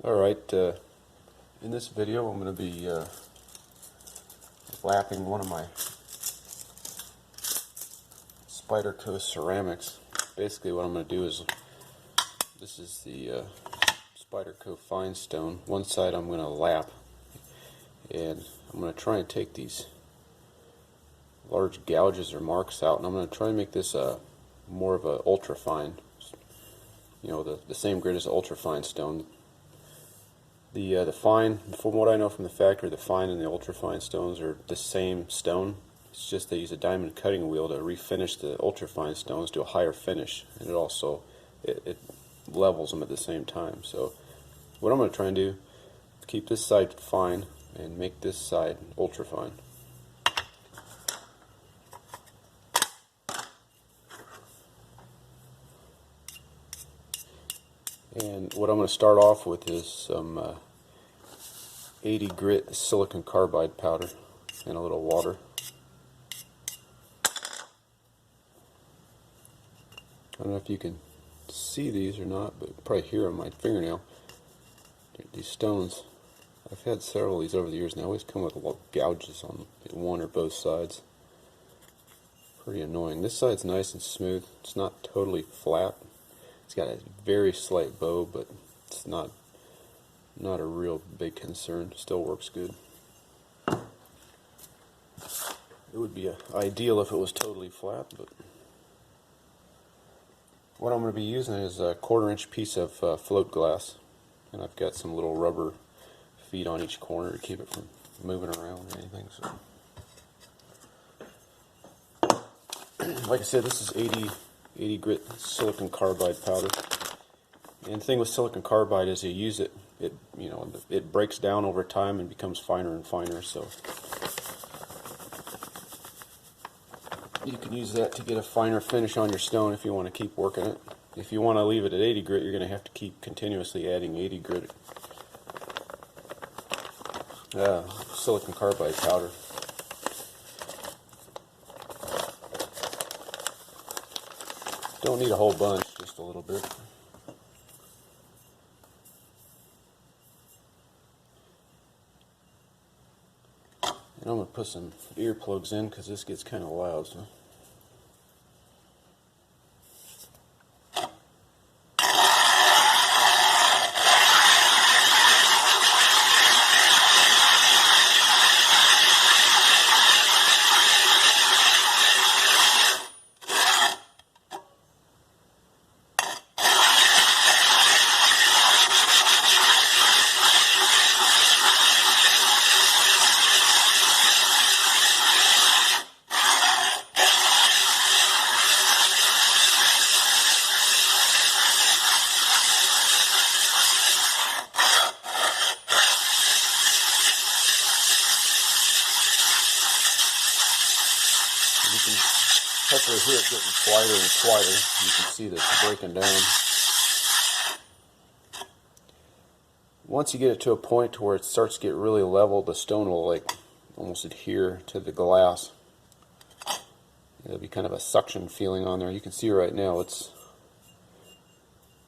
Alright, in this video I'm going to be lapping one of my Spyderco ceramics. Basically what I'm going to do is, this is the Spyderco fine stone. One side I'm going to lap, and I'm going to try and take these large gouges or marks out, and I'm going to try and make this more of a ultra fine, you know, the same grit as ultra fine stone. The fine, from what I know from the factory, the fine and the ultra fine stones are the same stone. It's just they use a diamond cutting wheel to refinish the ultra fine stones to a higher finish, and it also it levels them at the same time. So what I'm going to try and do is keep this side fine and make this side ultra fine. And what I'm going to start off with is some 80 grit silicon carbide powder and a little water. I don't know if you can see these or not, but you probably hear on my fingernail. These stones, I've had several of these over the years, and they always come with a lot of gouges on one or both sides. Pretty annoying. This side's nice and smooth. It's not totally flat. It's got a very slight bow, but it's not a real big concern. Still works good. It would be ideal if it was totally flat, but what I'm going to be using is a 1/4-inch piece of float glass, and I've got some little rubber feet on each corner to keep it from moving around or anything. So, like I said, this is 80 grit silicon carbide powder. And the thing with silicon carbide is you use it, it breaks down over time and becomes finer and finer. So you can use that to get a finer finish on your stone if you want to keep working it. If you want to leave it at 80 grit, you're going to have to keep continuously adding 80 grit silicon carbide powder. Don't need a whole bunch, just a little bit. And I'm going to put some earplugs in because this gets kind of loud. So. You can hopefully hear it getting quieter and quieter. You can see that it's breaking down. Once you get it to a point to where it starts to get really level, the stone will like almost adhere to the glass. It'll be kind of a suction feeling on there. You can see right now it's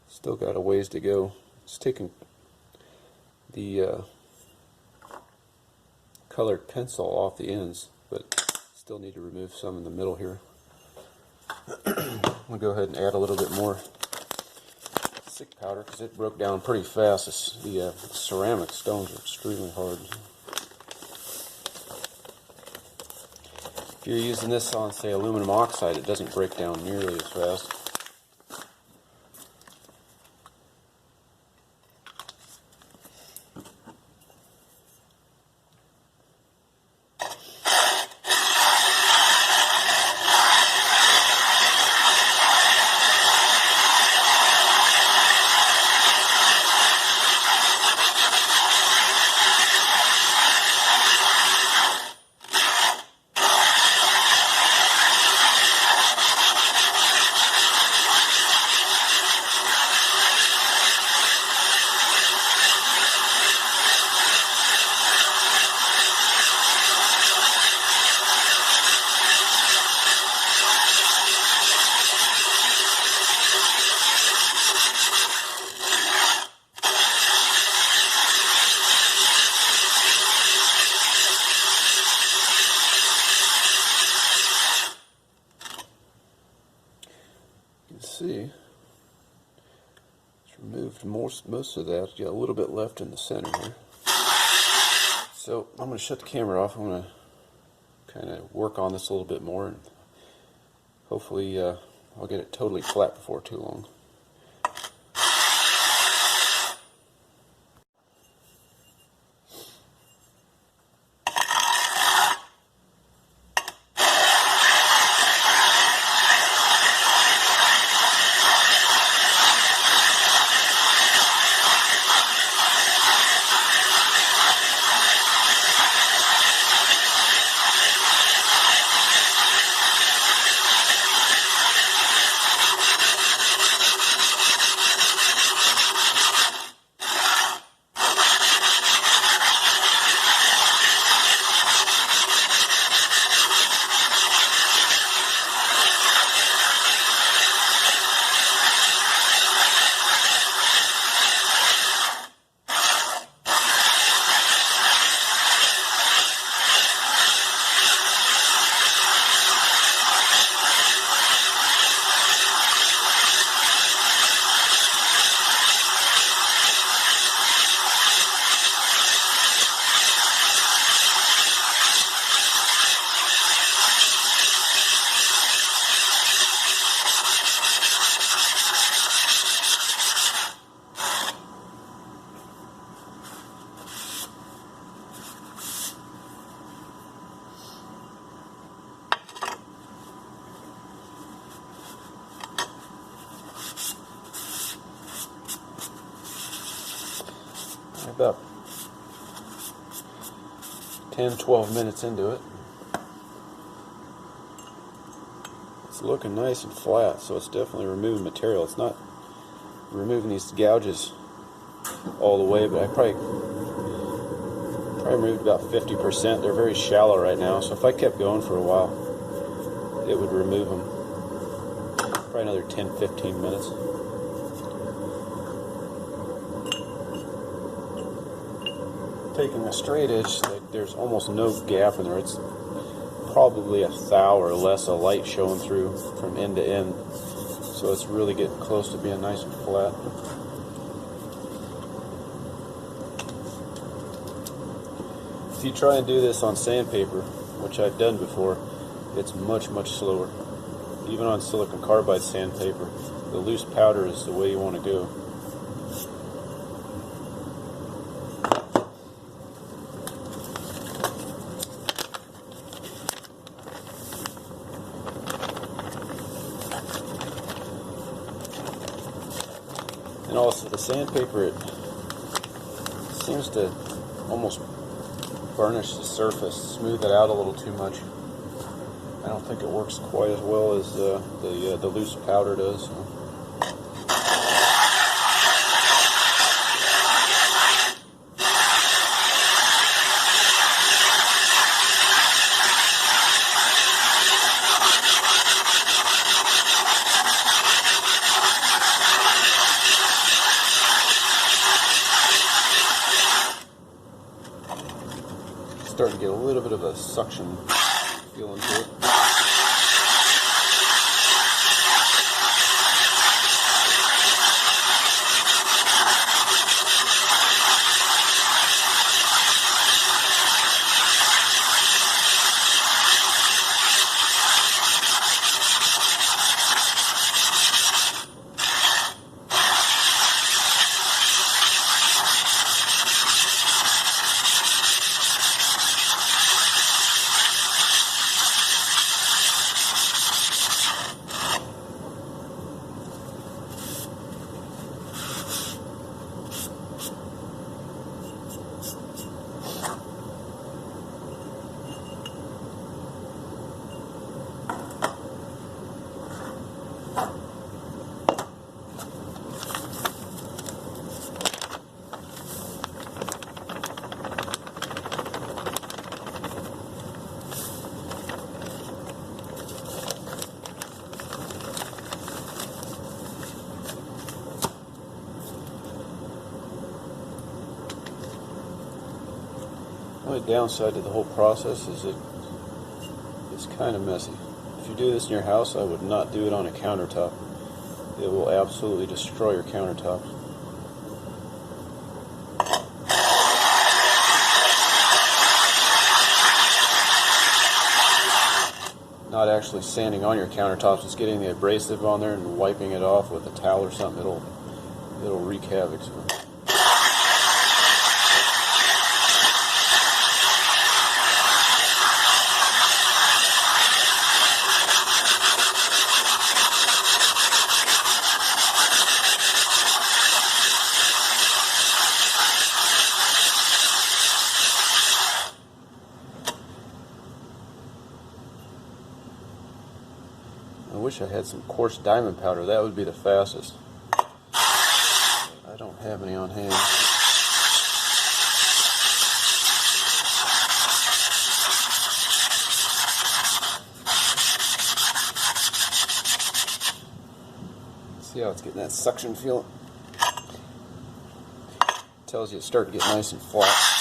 still got a ways to go. It's taking the colored pencil off the ends, but still need to remove some in the middle here. I'm going to go ahead and add a little bit more thick powder because it broke down pretty fast. The ceramic stones are extremely hard. If you're using this on, say, aluminum oxide, it doesn't break down nearly as fast. see, it's removed most of that. Got a little bit left in the center here. So I'm going to shut the camera off. I'm going to kind of work on this a little bit more, and hopefully I'll get it totally flat before too long. About 10-12 minutes into it. It's looking nice and flat, so it's definitely removing material. It's not removing these gouges all the way, but I probably removed about 50%. They're very shallow right now, so if I kept going for a while, it would remove them. Probably another 10-15 minutes. Taking a straight edge, there's almost no gap in there. It's probably a thou or less of light showing through from end to end, so it's really getting close to being nice and flat. If you try and do this on sandpaper, which I've done before, it's much slower. Even on silicon carbide sandpaper, the loose powder is the way you want to go. And also the sandpaper, it seems to almost burnish the surface, smooth it out a little too much. I don't think it works quite as well as the loose powder does. So. Starting to get a little bit of a suction feel into it. The only downside to the whole process is it's kind of messy. If you do this in your house, I would not do it on a countertop. it will absolutely destroy your countertop. Not actually sanding on your countertops, just getting the abrasive on there and wiping it off with a towel or something. It'll wreak havoc. So. I wish I had some coarse diamond powder. That would be the fastest. I don't have any on hand. See how it's getting that suction feel? Tells you it's starting to get nice and flat.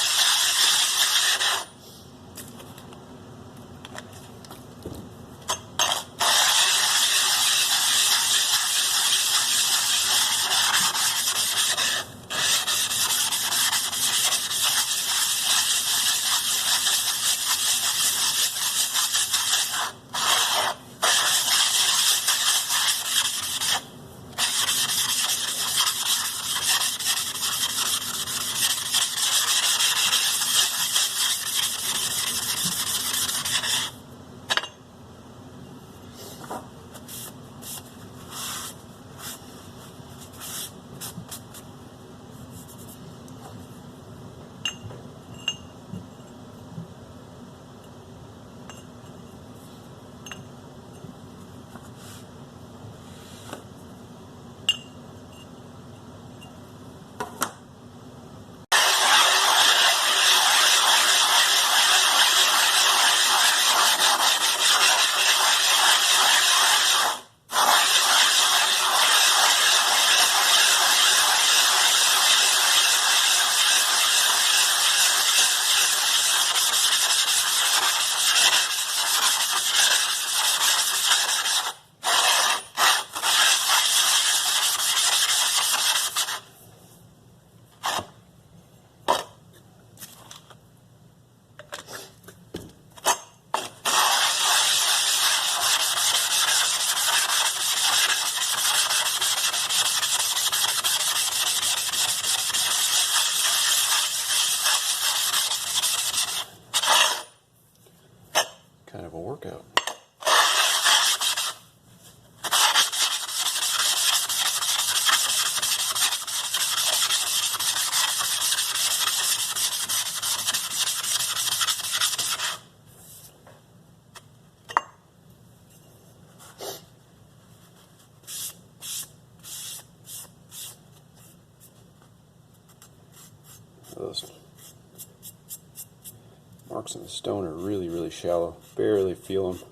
Kind of a workout. Those marks in the stone are really, really shallow. Barely feel them.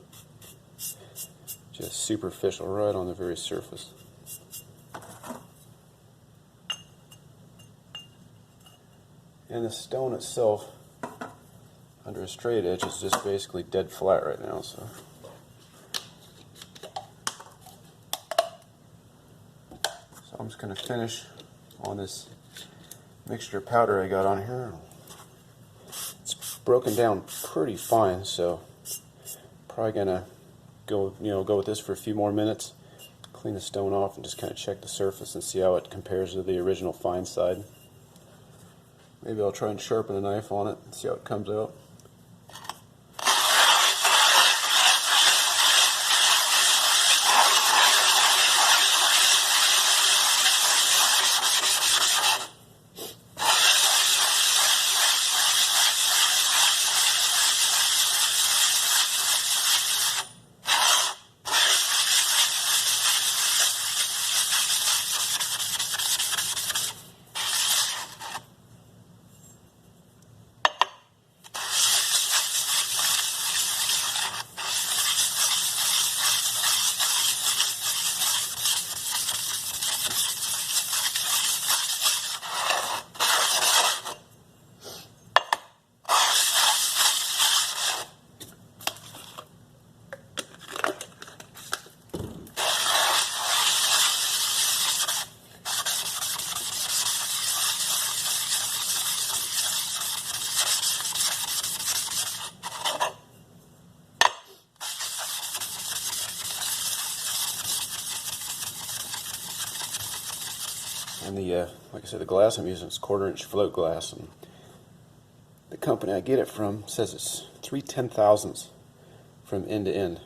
Just superficial, right on the very surface. And the stone itself, under a straight edge, is just basically dead flat right now. So I'm just going to finish on this mixture of powder I got on here. It's broken down pretty fine, so probably gonna go with this for a few more minutes, clean the stone off, and just kind of check the surface and see how it compares to the original fine side. Maybe I'll try and sharpen a knife on it and see how it comes out. And the like I said, the glass I'm using is 1/4 inch float glass, and the company I get it from says it's 3/10,000ths from end to end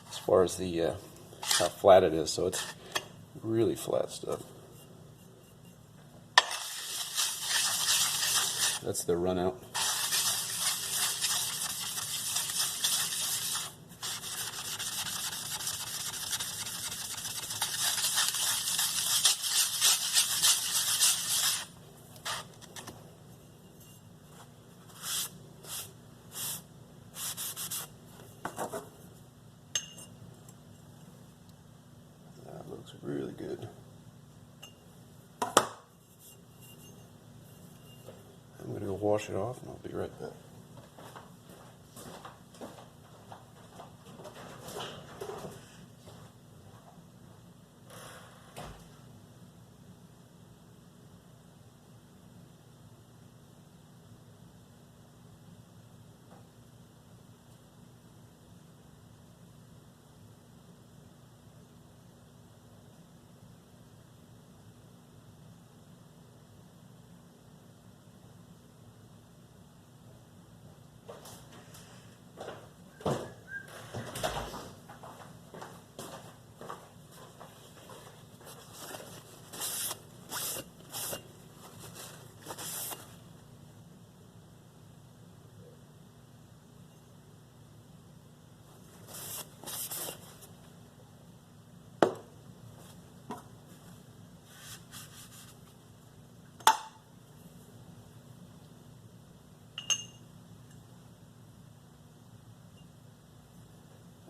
as far as the how flat it is. So it's really flat stuff. That's the run out. That looks really good. I'm going to go wash it off and I'll be right back.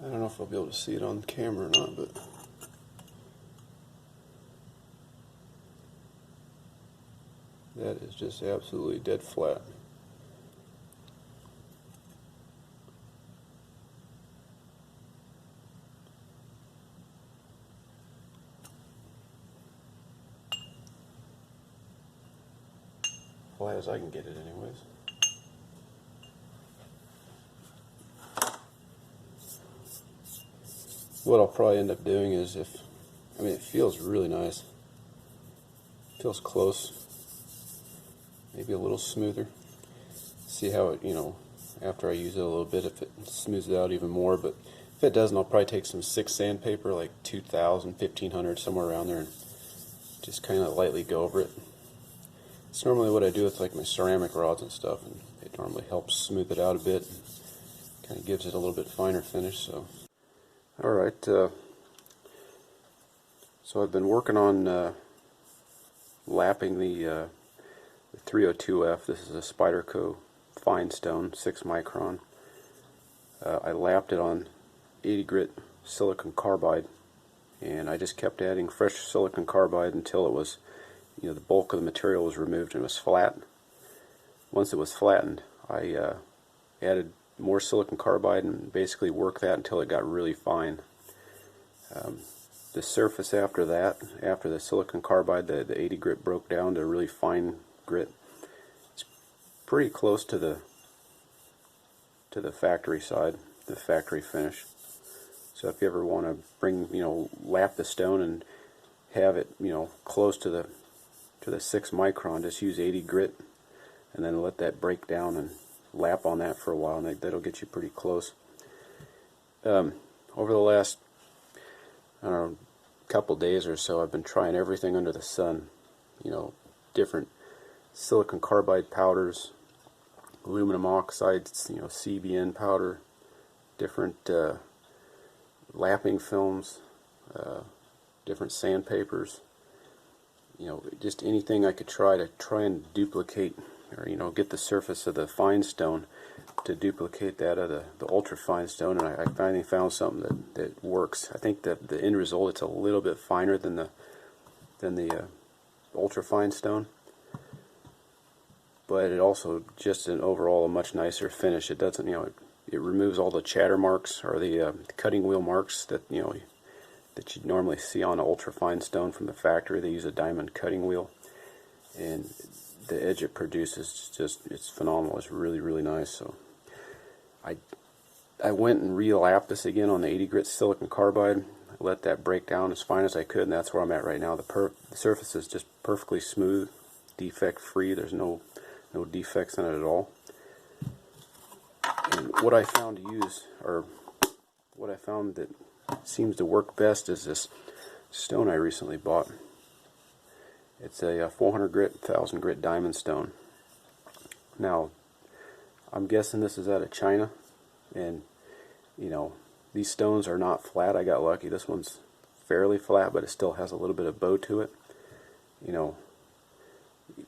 I don't know if I'll be able to see it on camera or not, but that is just absolutely dead flat. Flat as I can get it anyways. What I'll probably end up doing is it feels really nice. Feels close. Maybe a little smoother. See how it, after I use it a little bit, if it smooths it out even more. But if it doesn't, I'll probably take some 6 sandpaper, like 2,000, 1,500, somewhere around there, and just kind of lightly go over it. It's normally what I do with like my ceramic rods and stuff, and it normally helps smooth it out a bit, and kind of gives it a little bit finer finish. So, all right. So I've been working on lapping the 302F. This is a Spyderco fine stone, 6 micron. I lapped it on 80 grit silicon carbide, and I just kept adding fresh silicon carbide until it was, the bulk of the material was removed and it was flat. Once it was flattened, I added more silicon carbide and basically worked that until it got really fine. The surface after that, after the silicon carbide, the 80 grit broke down to a really fine grit. It's pretty close to the factory side, the factory finish. So if you ever want to lap the stone and have it, close to the 6 micron, just use 80 grit and then let that break down and lap on that for a while, and that'll get you pretty close. Over the last, couple days or so, I've been trying everything under the sun. Different silicon carbide powders, aluminum oxides, CBN powder, different lapping films, different sandpapers. Just anything I could try and duplicate, or get the surface of the fine stone to duplicate that of the ultra fine stone, and I finally found something that works. I think that the end result, it's a little bit finer than the ultra fine stone, but it also just overall a much nicer finish. It doesn't, it removes all the chatter marks, or the cutting wheel marks that that you normally see on an ultra fine stone from the factory. They use a diamond cutting wheel, and the edge it produces, it's phenomenal. It's really, really nice. So I went and re-lapped this again on the 80 grit silicon carbide. let that break down as fine as I could, and that's where I'm at right now. The surface is just perfectly smooth, defect free. There's no defects in it at all. And what I found to use, or what I found that seems to work best, is this stone I recently bought. It's a 400 grit, 1000 grit diamond stone. Now, I'm guessing this is out of China, and you know, these stones are not flat. I got lucky. This one's fairly flat, but it still has a little bit of bow to it. You know,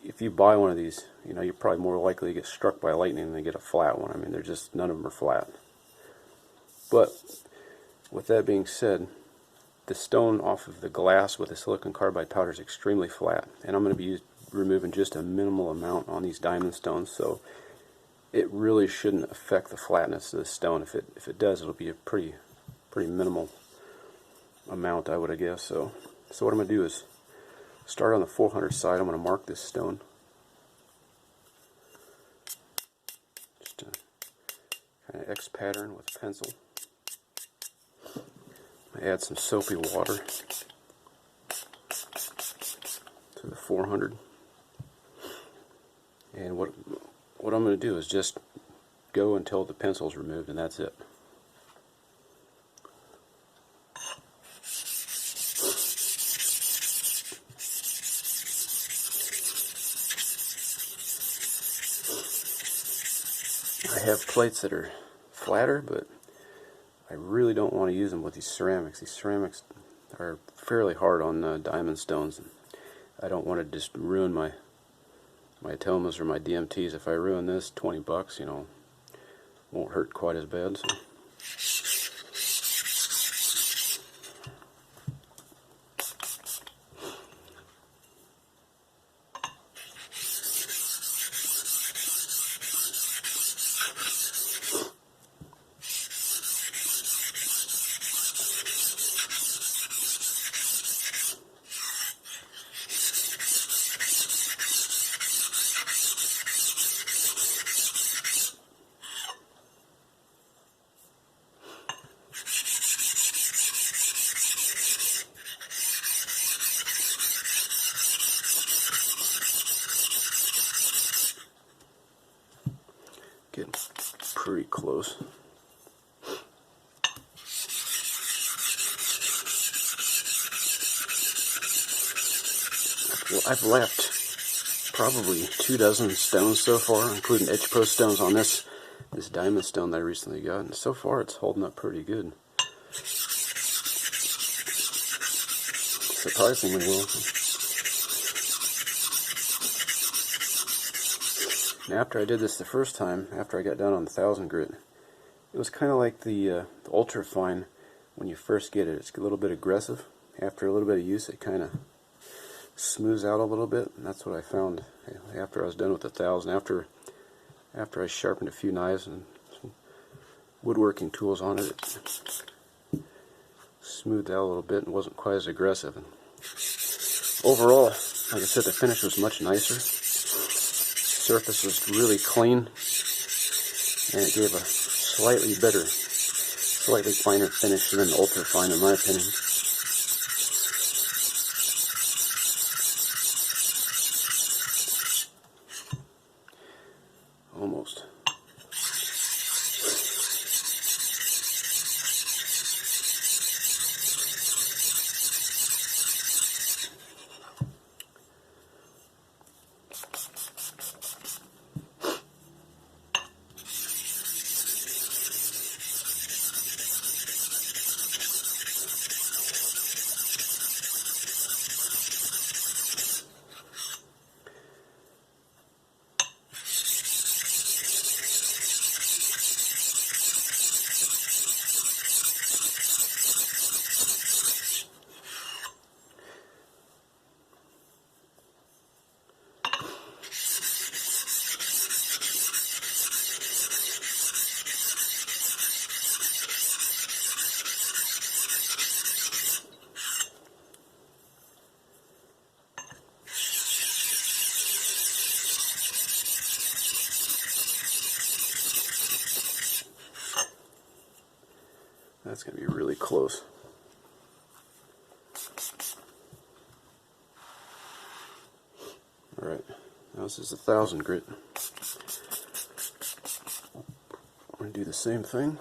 if you buy one of these, you know, you're probably more likely to get struck by lightning than get a flat one. I mean, they're just, none of them are flat. But with that being said, the stone off of the glass with the silicon carbide powder is extremely flat, and I'm going to be removing just a minimal amount on these diamond stones, so it really shouldn't affect the flatness of the stone. If it does, it'll be a pretty minimal amount, I would guess. So what I'm going to do is start on the 400 side. I'm going to mark this stone. Just a kind of X pattern with a pencil. I add some soapy water to the 400, and what I'm going to do is just go until the pencil's removed, and that's it. I have plates that are flatter, but I really don't want to use them with these ceramics. These ceramics are fairly hard on diamond stones, and I don't want to just ruin my atomas or my DMTs. If I ruin this, 20 bucks, you know, won't hurt quite as bad. So. Getting pretty close. Well, I've lapped probably 24 stones so far, including edge post stones on this diamond stone that I recently got, and so far it's holding up pretty good. Surprisingly well. Now, after I did this the first time, after I got down on the 1000 grit, it was kind of like the ultra fine when you first get it. It's a little bit aggressive. After a little bit of use, it kind of smooths out a little bit, and that's what I found after I was done with the 1000. After I sharpened a few knives and some woodworking tools on it, it smoothed out a little bit and wasn't quite as aggressive. And overall, like I said, the finish was much nicer. Surface was really clean, and it gave a slightly better, slightly finer finish than ultra fine, in my opinion. Almost. That's going to be really close. This is 1000 grit. I'm going to do the same thing.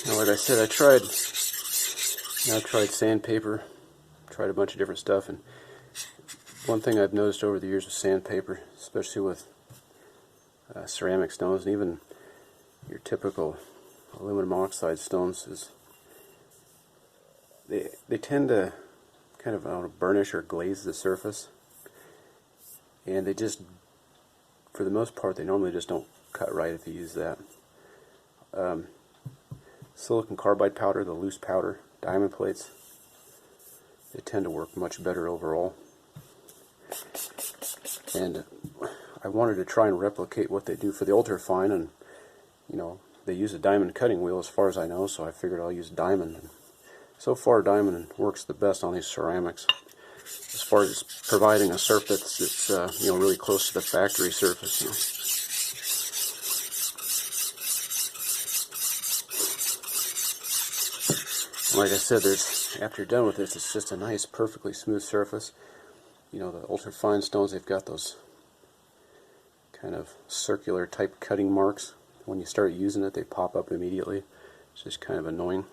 Now, like I said, I've tried sandpaper, tried a bunch of different stuff, and one thing I've noticed over the years with sandpaper, especially with ceramic stones, and even your typical aluminum oxide stones, is they tend to kind of, I don't know, burnish or glaze the surface, and they just, for the most part, they normally just don't cut right if you use that. Silicon carbide powder, the loose powder, diamond plates, they tend to work much better overall. And I wanted to try and replicate what they do for the ultrafine, and they use a diamond cutting wheel as far as I know, so I figured I'll use diamond. And so far, diamond works the best on these ceramics as far as providing a surface that's really close to the factory surface. Like I said, after you're done with this, it's just a nice, perfectly smooth surface. The ultrafine stones, they've got those kind of circular type cutting marks. When you start using it, they pop up immediately. It's just kind of annoying.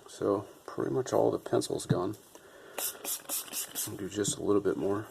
So pretty much all the pencil's gone. I'll do just a little bit more.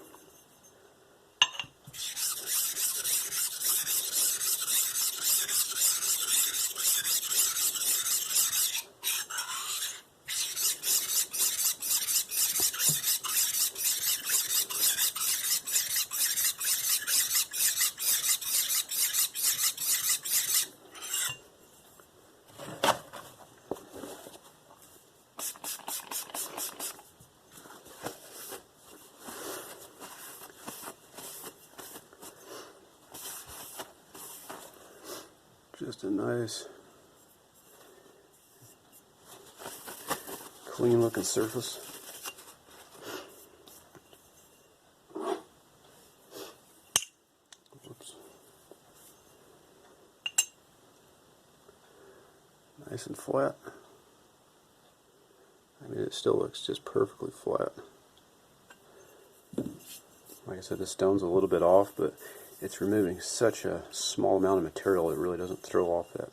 Just a nice, clean looking surface. Oops. Nice and flat. I mean, it still looks just perfectly flat. Like I said, the stone's a little bit off, but it's removing such a small amount of material, it really doesn't throw off the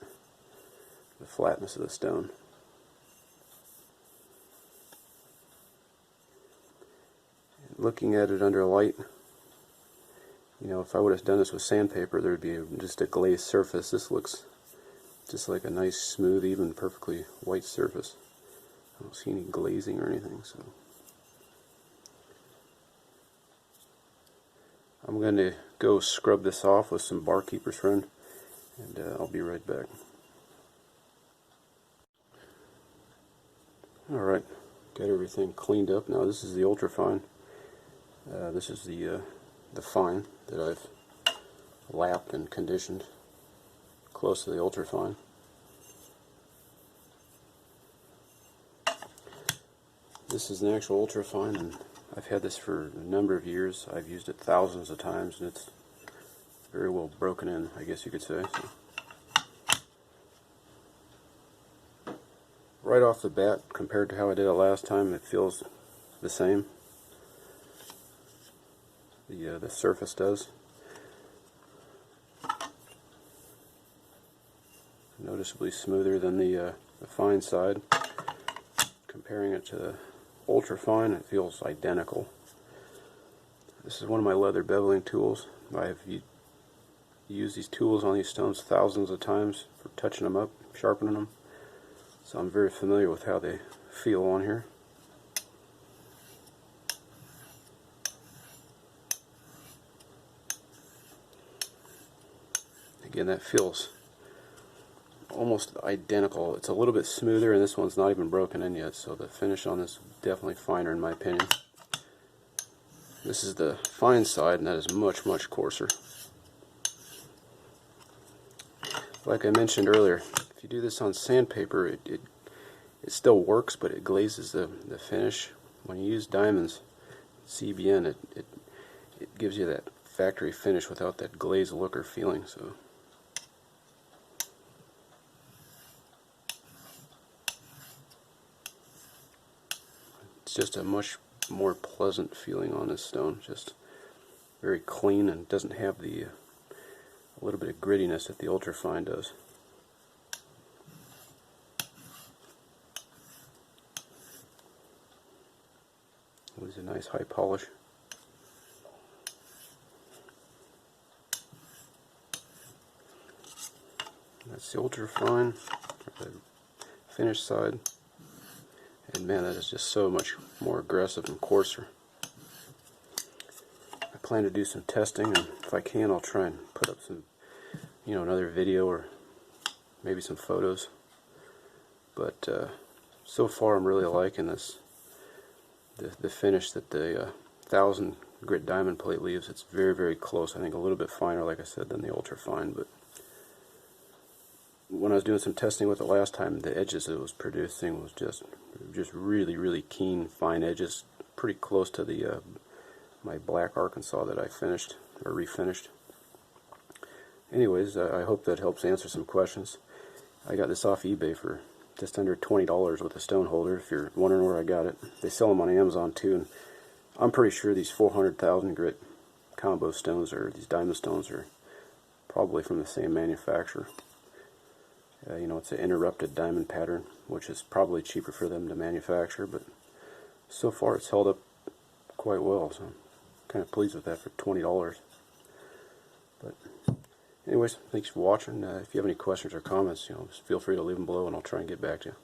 flatness of the stone. Looking at it under light, if I would have done this with sandpaper, there would be just a glazed surface. This looks just like a nice, smooth, even perfectly white surface. I don't see any glazing or anything, so I'm going to go scrub this off with some Barkeeper's Friend, and I'll be right back. Alright, got everything cleaned up. Now this is the ultrafine. This is the fine that I've lapped and conditioned close to the ultrafine. This is an actual ultrafine, and I've had this for a number of years. I've used it thousands of times, and it's very well broken in, I guess you could say. So, right off the bat, compared to how I did it last time, it feels the same. The surface does. Noticeably smoother than the fine side. Comparing it to ultra fine. It feels identical. This is one of my leather beveling tools. I've used these tools on these stones thousands of times for touching them up, sharpening them. So I'm very familiar with how they feel on here. Again, that feels almost identical. It's a little bit smoother, and this one's not even broken in yet, so the finish on this is definitely finer in my opinion. This is the fine side, and that is much, much coarser. Like I mentioned earlier, if you do this on sandpaper, it still works, but it glazes the finish. When you use diamonds, CBN, it gives you that factory finish without that glazed look or feeling. So it's just a much more pleasant feeling on this stone. Just very clean, and doesn't have the a little bit of grittiness that the ultrafine does. It was a nice high polish. That's the ultrafine, the finished side. And man, that is just so much more aggressive and coarser. I plan to do some testing, and if I can, I'll try and put up some, another video or maybe some photos. But so far, I'm really liking this. The finish that the 1000 grit diamond plate leaves. It's very, very close. I think a little bit finer, like I said, than the ultrafine. But when I was doing some testing with it last time, the edges it was producing was just really, really keen, fine edges, pretty close to the my black Arkansas that I finished or refinished. Anyways, I hope that helps answer some questions. I got this off eBay for just under $20 with a stone holder. If you're wondering where I got it, they sell them on Amazon too. And I'm pretty sure these 400,000 grit combo stones, or these diamond stones, are probably from the same manufacturer. It's an interrupted diamond pattern, which is probably cheaper for them to manufacture, but so far it's held up quite well, so I'm kind of pleased with that for $20. But anyways, thanks for watching. If you have any questions or comments, just feel free to leave them below, and I'll try and get back to you.